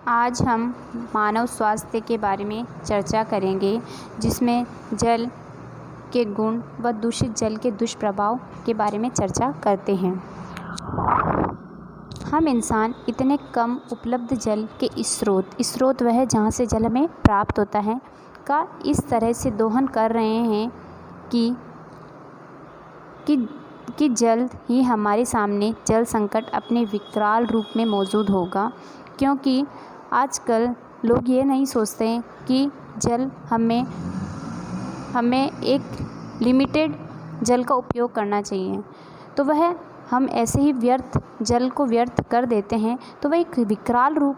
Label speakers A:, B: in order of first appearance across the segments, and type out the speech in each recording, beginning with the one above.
A: आज हम मानव स्वास्थ्य के बारे में चर्चा करेंगे, जिसमें जल के गुण व दूषित जल के दुष्प्रभाव के बारे में चर्चा करते हैं। हम इंसान इतने कम उपलब्ध जल के स्रोत वह जहाँ से जल हमें प्राप्त होता है का इस तरह से दोहन कर रहे हैं कि जल्द ही हमारे सामने जल संकट अपने विकराल रूप में मौजूद होगा। क्योंकि आजकल लोग ये नहीं सोचते हैं कि जल हमें एक लिमिटेड जल का उपयोग करना चाहिए, तो वह हम ऐसे ही जल को व्यर्थ कर देते हैं, तो वह एक विकराल रूप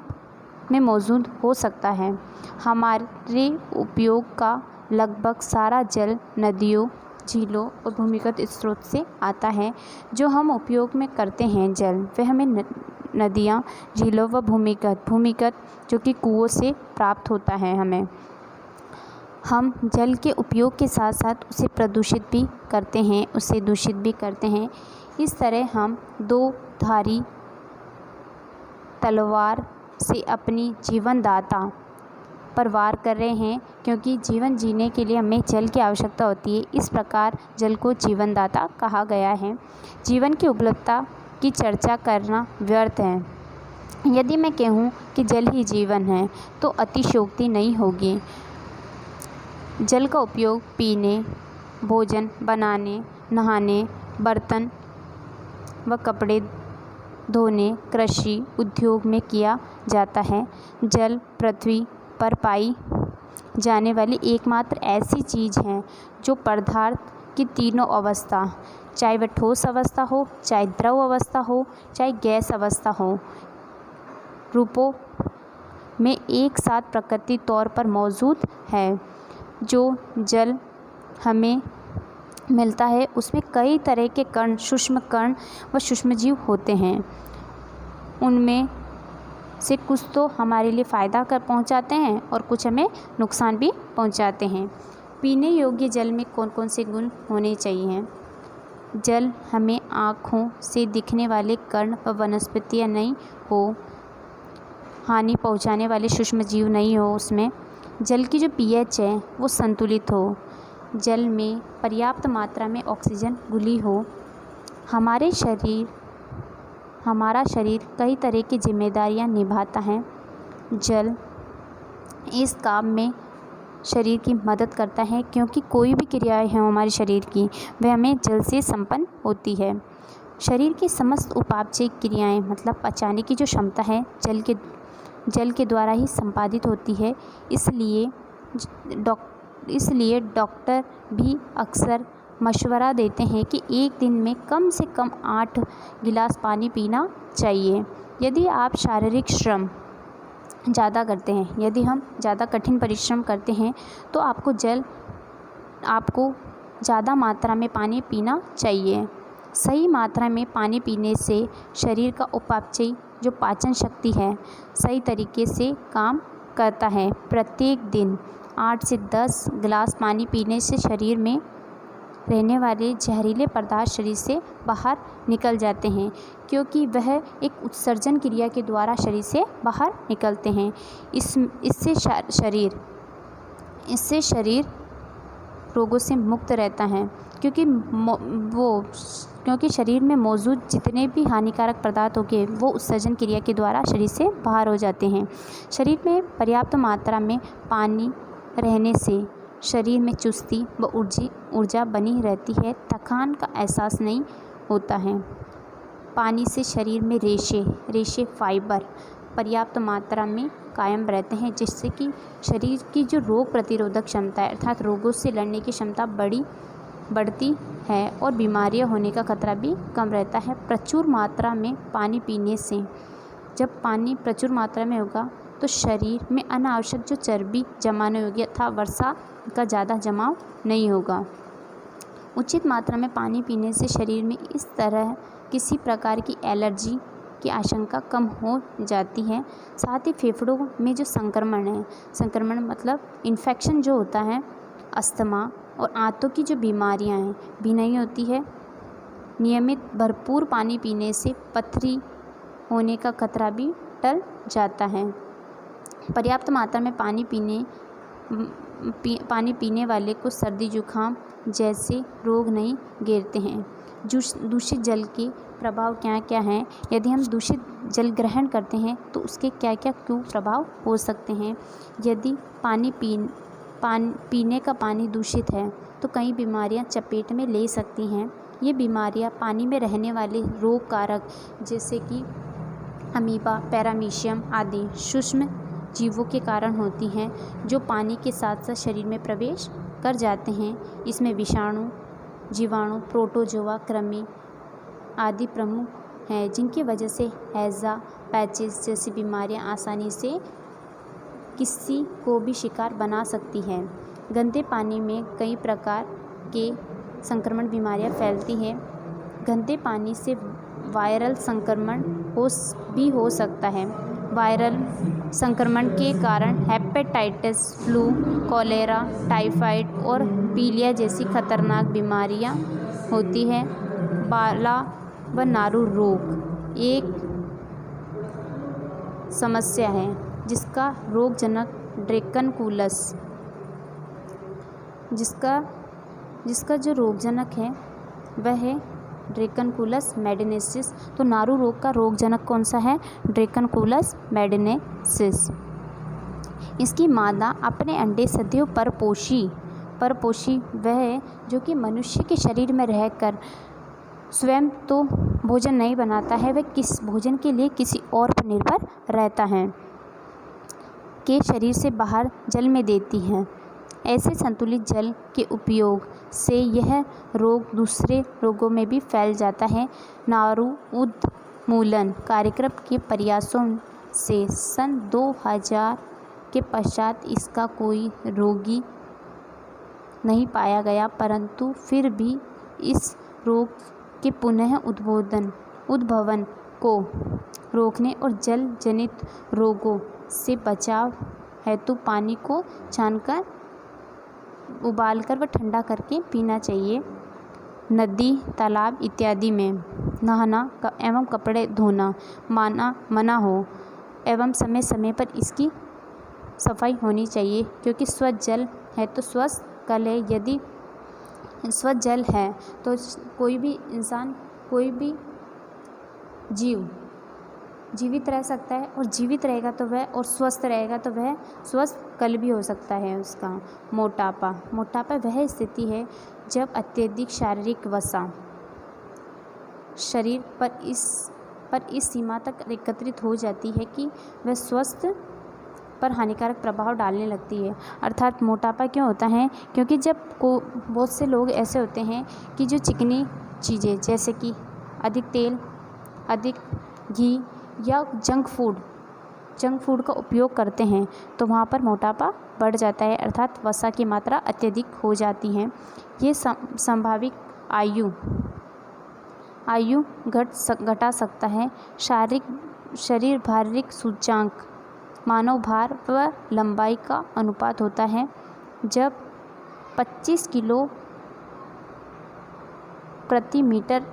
A: में मौजूद हो सकता है। हमारे उपयोग का लगभग सारा जल नदियों, झीलों और भूमिगत स्रोत से आता है। जो हम उपयोग में करते हैं जल, वह हमें नदियाँ, झीलों व भूमिगत जो कि कुओं से प्राप्त होता है। हम जल के उपयोग के साथ साथ उसे प्रदूषित भी करते हैं, उसे दूषित भी करते हैं। इस तरह हम दो धारी तलवार से अपनी जीवनदाता पर वार कर रहे हैं, क्योंकि जीवन जीने के लिए हमें जल की आवश्यकता होती है। इस प्रकार जल को जीवनदाता कहा गया है। जीवन की उपलब्धता की चर्चा करना व्यर्थ है। यदि मैं कहूँ कि जल ही जीवन है, तो अतिशयोक्ति नहीं होगी। जल का उपयोग पीने, भोजन बनाने, नहाने, बर्तन व कपड़े धोने, कृषि, उद्योग में किया जाता है। जल पृथ्वी पर पाई जाने वाली एकमात्र ऐसी चीज़ है जो पदार्थ की तीनों अवस्था, चाहे वह ठोस अवस्था हो, चाहे द्रव अवस्था हो, चाहे गैस अवस्था हो, रूपों में एक साथ प्राकृतिक तौर पर मौजूद है। जो जल हमें मिलता है उसमें कई तरह के सूक्ष्म कण व सूक्ष्मजीव होते हैं। उनमें से कुछ तो हमारे लिए फ़ायदा पहुंचाते हैं और कुछ हमें नुकसान भी पहुंचाते हैं। पीने योग्य जल में कौन कौन से गुण होने चाहिए? जल हमें आँखों से दिखने वाले कण व वनस्पतियाँ नहीं हो, हानि पहुंचाने वाले सूक्ष्मजीव नहीं हो उसमें। जल की जो pH है वो संतुलित हो। जल में पर्याप्त मात्रा में ऑक्सीजन घुली हो। हमारा शरीर कई तरह की जिम्मेदारियां निभाता है। जल इस काम में शरीर की मदद करता है, क्योंकि कोई भी क्रियाएं हैं हमारे शरीर की, वह हमें जल से संपन्न होती है। शरीर की समस्त उपापचय क्रियाएं, मतलब पचाने की जो क्षमता है, जल के द्वारा ही संपादित होती है। इसलिए डॉक्टर भी अक्सर मशवरा देते हैं कि एक दिन में कम से कम 8 गिलास पानी पीना चाहिए। यदि आप शारीरिक श्रम ज़्यादा करते हैं, यदि हम ज़्यादा कठिन परिश्रम करते हैं, तो आपको ज़्यादा मात्रा में पानी पीना चाहिए। सही मात्रा में पानी पीने से शरीर का उपापचय, जो पाचन शक्ति है, सही तरीके से काम करता है। प्रत्येक दिन 8 से 10 गिलास पानी पीने से शरीर में रहने वाले जहरीले पदार्थ शरीर से बाहर निकल जाते हैं, क्योंकि वह एक उत्सर्जन क्रिया के द्वारा शरीर से बाहर निकलते हैं। इससे शरीर रोगों से मुक्त रहता है, क्योंकि शरीर में मौजूद जितने भी हानिकारक पदार्थ होंगे वो उत्सर्जन क्रिया के द्वारा शरीर से बाहर हो जाते हैं। शरीर में पर्याप्त मात्रा में पानी रहने से शरीर में चुस्ती व ऊर्जा बनी रहती है। थकान का एहसास नहीं होता है। पानी से शरीर में रेशे फाइबर पर्याप्त मात्रा में कायम रहते हैं, जिससे कि शरीर की जो रोग प्रतिरोधक क्षमता है, अर्थात रोगों से लड़ने की क्षमता बढ़ती है और बीमारियां होने का खतरा भी कम रहता है। प्रचुर मात्रा में पानी पीने से, जब पानी प्रचुर मात्रा में होगा तो शरीर में अनावश्यक जो चर्बी जमा नहीं होगी, अथवा वर्षा का ज़्यादा जमाव नहीं होगा। उचित मात्रा में पानी पीने से शरीर में इस तरह किसी प्रकार की एलर्जी की आशंका कम हो जाती है। साथ ही फेफड़ों में जो संक्रमण मतलब इन्फेक्शन जो होता है, अस्थमा और आंतों की जो बीमारियां हैं भी नहीं होती है। नियमित भरपूर पानी पीने से पथरी होने का खतरा भी टल जाता है। पर्याप्त मात्रा में पानी पीने वाले को सर्दी जुकाम जैसे रोग नहीं घेरते हैं। दूषित जल के प्रभाव क्या क्या हैं? यदि हम दूषित जल ग्रहण करते हैं तो उसके क्या क्या कुप्रभाव हो सकते हैं? यदि पीने का पानी दूषित है तो कई बीमारियां चपेट में ले सकती हैं। ये बीमारियां पानी में रहने वाले रोग कारक जैसे कि अमीबा, पैरामीशियम आदि सूक्ष्म जीवों के कारण होती हैं, जो पानी के साथ साथ शरीर में प्रवेश कर जाते हैं। इसमें विषाणु, जीवाणु, प्रोटोजोआ, कृमि आदि प्रमुख हैं, जिनकी वजह से हैजा, पैचिस जैसी बीमारियां आसानी से किसी को भी शिकार बना सकती हैं। गंदे पानी में कई प्रकार के संक्रमण बीमारियां फैलती हैं। गंदे पानी से वायरल संक्रमण भी हो सकता है। वायरल संक्रमण के कारण हेपेटाइटिस, फ्लू, कॉलेरा, टाइफाइड और पीलिया जैसी खतरनाक बीमारियां होती हैं। बाला व नारू रोग एक समस्या है जिसका रोगजनक ड्रैकनकुलस जिसका जो रोगजनक है वह है ड्रैकनकुलस मेडिनेसिस। तो नारू रोग का रोगजनक कौन सा है? ड्रैकनकुलस मेडिनेसिस। इसकी मादा अपने अंडे सदियों परपोषी वह है जो कि मनुष्य के शरीर में रहकर स्वयं तो भोजन नहीं बनाता है, वह किस भोजन के लिए किसी और पर निर्भर रहता है, के शरीर से बाहर जल में देती है। ऐसे संतुलित जल के उपयोग से यह रोग दूसरे रोगों में भी फैल जाता है। नारू उन्मूलन कार्यक्रम के प्रयासों से सन 2000 के पश्चात इसका कोई रोगी नहीं पाया गया, परंतु फिर भी इस रोग के पुनः उद्भवन को रोकने और जल जनित रोगों से बचाव हेतु पानी को छानकर उबालकर व ठंडा करके पीना चाहिए। नदी, तालाब इत्यादि में नहाना एवं कपड़े धोना मना हो एवं समय समय पर इसकी सफाई होनी चाहिए, क्योंकि स्वच्छ जल है तो स्वस्थ कल है। यदि स्वच्छ जल है तो कोई भी इंसान, कोई भी जीव जीवित रह सकता है, और जीवित रहेगा तो वह, और स्वस्थ रहेगा तो वह स्वस्थ कल भी हो सकता है उसका। मोटापा वह स्थिति है जब अत्यधिक शारीरिक वसा शरीर पर इस सीमा तक एकत्रित हो जाती है कि वह स्वास्थ्य पर हानिकारक प्रभाव डालने लगती है। अर्थात मोटापा क्यों होता है? क्योंकि बहुत से लोग ऐसे होते हैं कि जो चिकनी चीज़ें जैसे कि अधिक तेल, अधिक घी या जंक फूड का उपयोग करते हैं, तो वहाँ पर मोटापा बढ़ जाता है, अर्थात वसा की मात्रा अत्यधिक हो जाती है। ये संभावित आयु घटा सकता है। शरीर भारिक सूचकांक मानव भार व लंबाई का अनुपात होता है। जब 25 किलो प्रति मीटर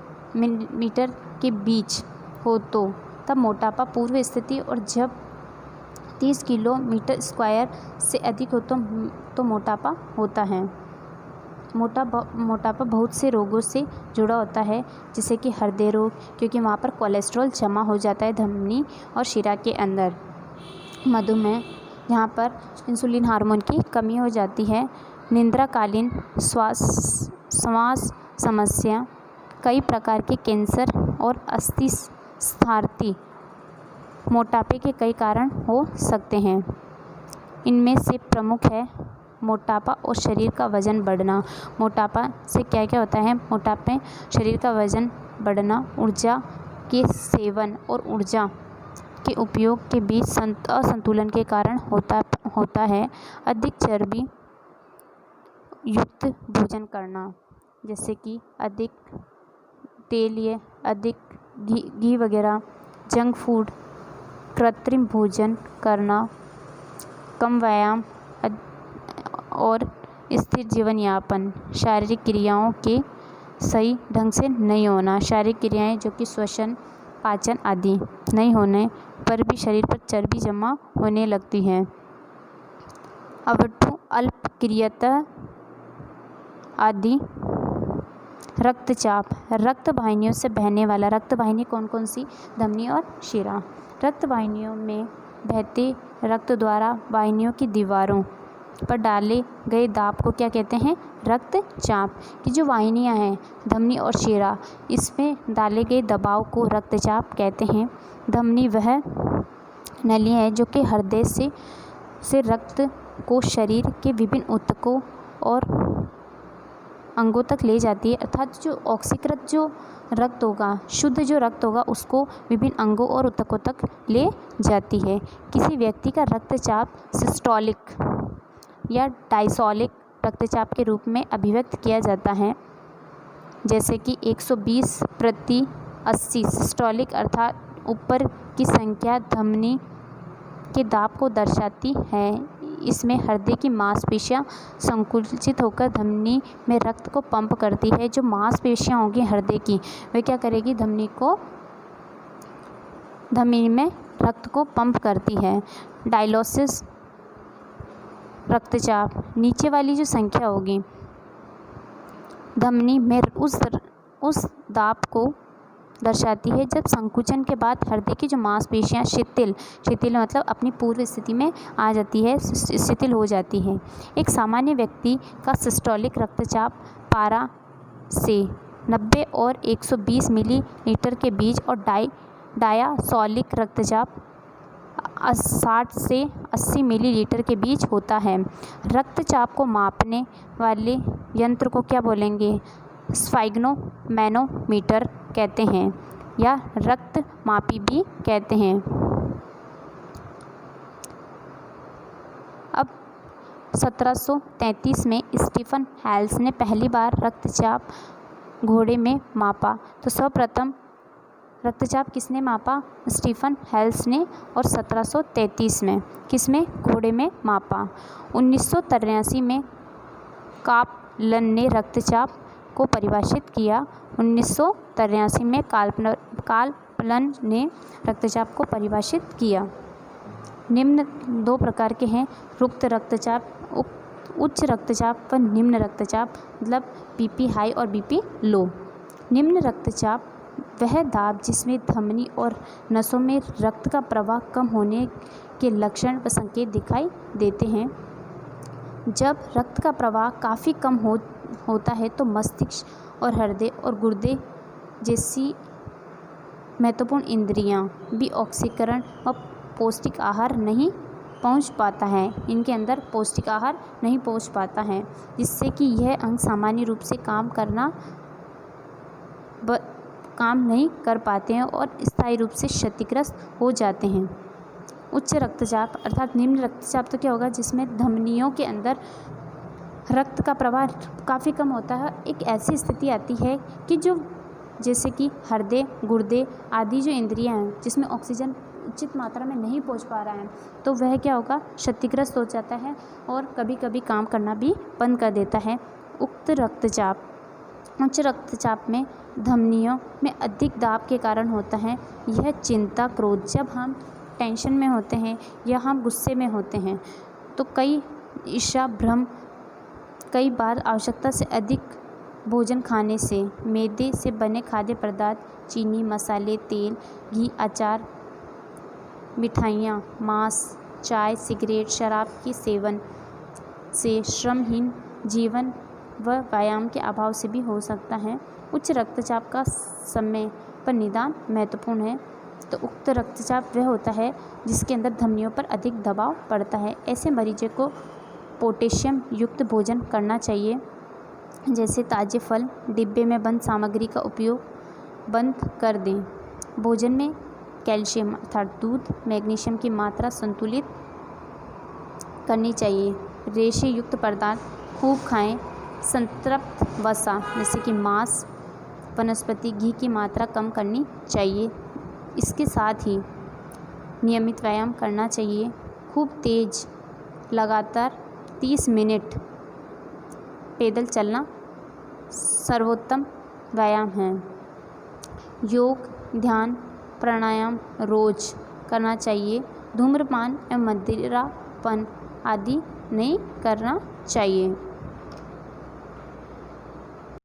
A: के बीच हो तो तब मोटापा पूर्व स्थिति, और जब 30 किलोमीटर स्क्वायर से अधिक हो तो मोटापा होता है। मोटापा बहुत से रोगों से जुड़ा होता है, जैसे कि हृदय रोग, क्योंकि वहाँ पर कोलेस्ट्रॉल जमा हो जाता है धमनी और शिरा के अंदर। मधुमेह, यहाँ पर इंसुलिन हार्मोन की कमी हो जाती है। निद्राकालीन श्वास समस्या, कई प्रकार के कैंसर और अस्थिस्थार्थी मोटापे के कई कारण हो सकते हैं। इनमें से प्रमुख है मोटापा और शरीर का वजन बढ़ना। मोटापा से क्या क्या होता है? मोटापे, शरीर का वजन बढ़ना, ऊर्जा के सेवन और ऊर्जा के उपयोग के बीच असंतुलन के कारण होता है। अधिक चर्बी युक्त भोजन करना, जैसे कि अधिक तेल या अधिक घी वगैरह, जंक फूड, कृत्रिम भोजन करना, कम व्यायाम और स्थिर जीवन यापन, शारीरिक क्रियाओं के सही ढंग से नहीं होना, शारीरिक क्रियाएं जो कि श्वसन, पाचन आदि नहीं होने पर भी शरीर पर चर्बी जमा होने लगती है। अवठु अल्पक्रियता आदि। रक्तचाप, रक्त वाहिनियों से बहने वाला। रक्त वाहिनी कौन कौन सी? धमनी और शिरा। रक्त वाहिनियों में बहते रक्त द्वारा वाहिनियों की दीवारों पर डाले गए दाब को क्या कहते हैं? रक्तचाप। की जो वाहिनियां हैं धमनी और शिरा, इसमें डाले गए दबाव को रक्तचाप कहते हैं। धमनी वह नली है जो कि हृदय से रक्त को शरीर के विभिन्न ऊतकों और अंगों तक ले जाती है, अर्थात जो ऑक्सीकृत जो रक्त होगा, शुद्ध जो रक्त होगा, उसको विभिन्न अंगों और ऊतकों तक ले जाती है। किसी व्यक्ति का रक्तचाप सिस्टोलिक या डायस्टोलिक रक्तचाप के रूप में अभिव्यक्त किया जाता है, जैसे कि 120/80। सिस्टोलिक अर्थात ऊपर की संख्या धमनी के दाब को दर्शाती है। इसमें हृदय की मांसपेशियां संकुचित होकर धमनी में रक्त को पंप करती है। जो मांसपेशियां होंगी हृदय की, वे क्या करेगी? धमनी में रक्त को पंप करती है। डायलिसिस रक्तचाप, नीचे वाली जो संख्या होगी धमनी में उस दाब को दर्शाती है जब संकुचन के बाद हृदय की जो मांसपेशियां शिथिल मतलब अपनी पूर्व स्थिति में आ जाती है, शिथिल हो जाती है। एक सामान्य व्यक्ति का सिस्टोलिक रक्तचाप 12 से 90 और 120 मिलीलीटर के बीच और डायस्टोलिक रक्तचाप 60 से 80 मिलीलीटर के बीच होता है। रक्तचाप को मापने वाले यंत्र को क्या बोलेंगे? स्फिग्नोमैनोमीटर कहते हैं या रक्त मापी भी कहते हैं। अब 1733 में स्टीफन हेल्स ने पहली बार रक्तचाप घोड़े में मापा। तो सर्वप्रथम रक्तचाप किसने मापा? स्टीफन हेल्स ने, और 1733 में किसमें? घोड़े में मापा। 1983 में कापलन ने रक्तचाप को परिभाषित किया। 1983 में कापलन ने रक्तचाप को परिभाषित किया। निम्न 2 प्रकार के हैं, रुक्त रक्तचाप, उच्च रक्तचाप व निम्न रक्तचाप, मतलब बीपी हाई और बीपी लो। निम्न रक्तचाप वह दाब जिसमें धमनी और नसों में रक्त का प्रवाह कम होने के लक्षण व संकेत दिखाई देते हैं। जब रक्त का प्रवाह काफ़ी कम होता है तो मस्तिष्क और हृदय और गुर्दे जैसी महत्वपूर्ण इंद्रियां भी ऑक्सीकरण व पौष्टिक आहार नहीं पहुंच पाता है, इनके अंदर पौष्टिक आहार नहीं पहुंच पाता है, जिससे कि यह अंग सामान्य रूप से काम नहीं कर पाते हैं और स्थायी रूप से क्षतिग्रस्त हो जाते हैं। उच्च रक्तचाप अर्थात निम्न रक्तचाप तो क्या होगा? जिसमें धमनियों के अंदर रक्त का प्रवाह काफ़ी कम होता है। एक ऐसी स्थिति आती है कि जो जैसे कि हृदय, गुर्दे आदि जो इंद्रियां हैं जिसमें ऑक्सीजन उचित मात्रा में नहीं पहुंच पा रहा है, तो वह क्या होगा? क्षतिग्रस्त हो जाता है और कभी कभी काम करना भी बंद कर देता है। उच्च रक्तचाप में धमनियों में अधिक दाब के कारण होता है। यह चिंता, क्रोध, जब हम टेंशन में होते हैं या हम गुस्से में होते हैं तो ईर्ष्या, भ्रम, कई बार आवश्यकता से अधिक भोजन खाने से, मैदे से बने खाद्य पदार्थ, चीनी, मसाले, तेल, घी, अचार, मिठाइयाँ, मांस, चाय, सिगरेट, शराब के सेवन से, श्रमहीन जीवन व व्यायाम के अभाव से भी हो सकता है। उच्च रक्तचाप का समय पर निदान महत्वपूर्ण है। तो उक्त रक्तचाप वह होता है जिसके अंदर धमनियों पर अधिक दबाव पड़ता है। ऐसे मरीजों को पोटेशियम युक्त भोजन करना चाहिए, जैसे ताज़े फल, डिब्बे में बंद सामग्री का उपयोग बंद कर दें। भोजन में कैल्शियम अर्थात दूध, मैग्नीशियम की मात्रा संतुलित करनी चाहिए। रेशे युक्त पदार्थ खूब खाएं। संतृप्त वसा जैसे कि मांस, वनस्पति घी की मात्रा कम करनी चाहिए। इसके साथ ही नियमित व्यायाम करना चाहिए। खूब तेज लगातार 30 मिनट पैदल चलना सर्वोत्तम व्यायाम है। योग, ध्यान, प्राणायाम रोज करना चाहिए। धूम्रपान एवं मदिरापान आदि नहीं करना चाहिए।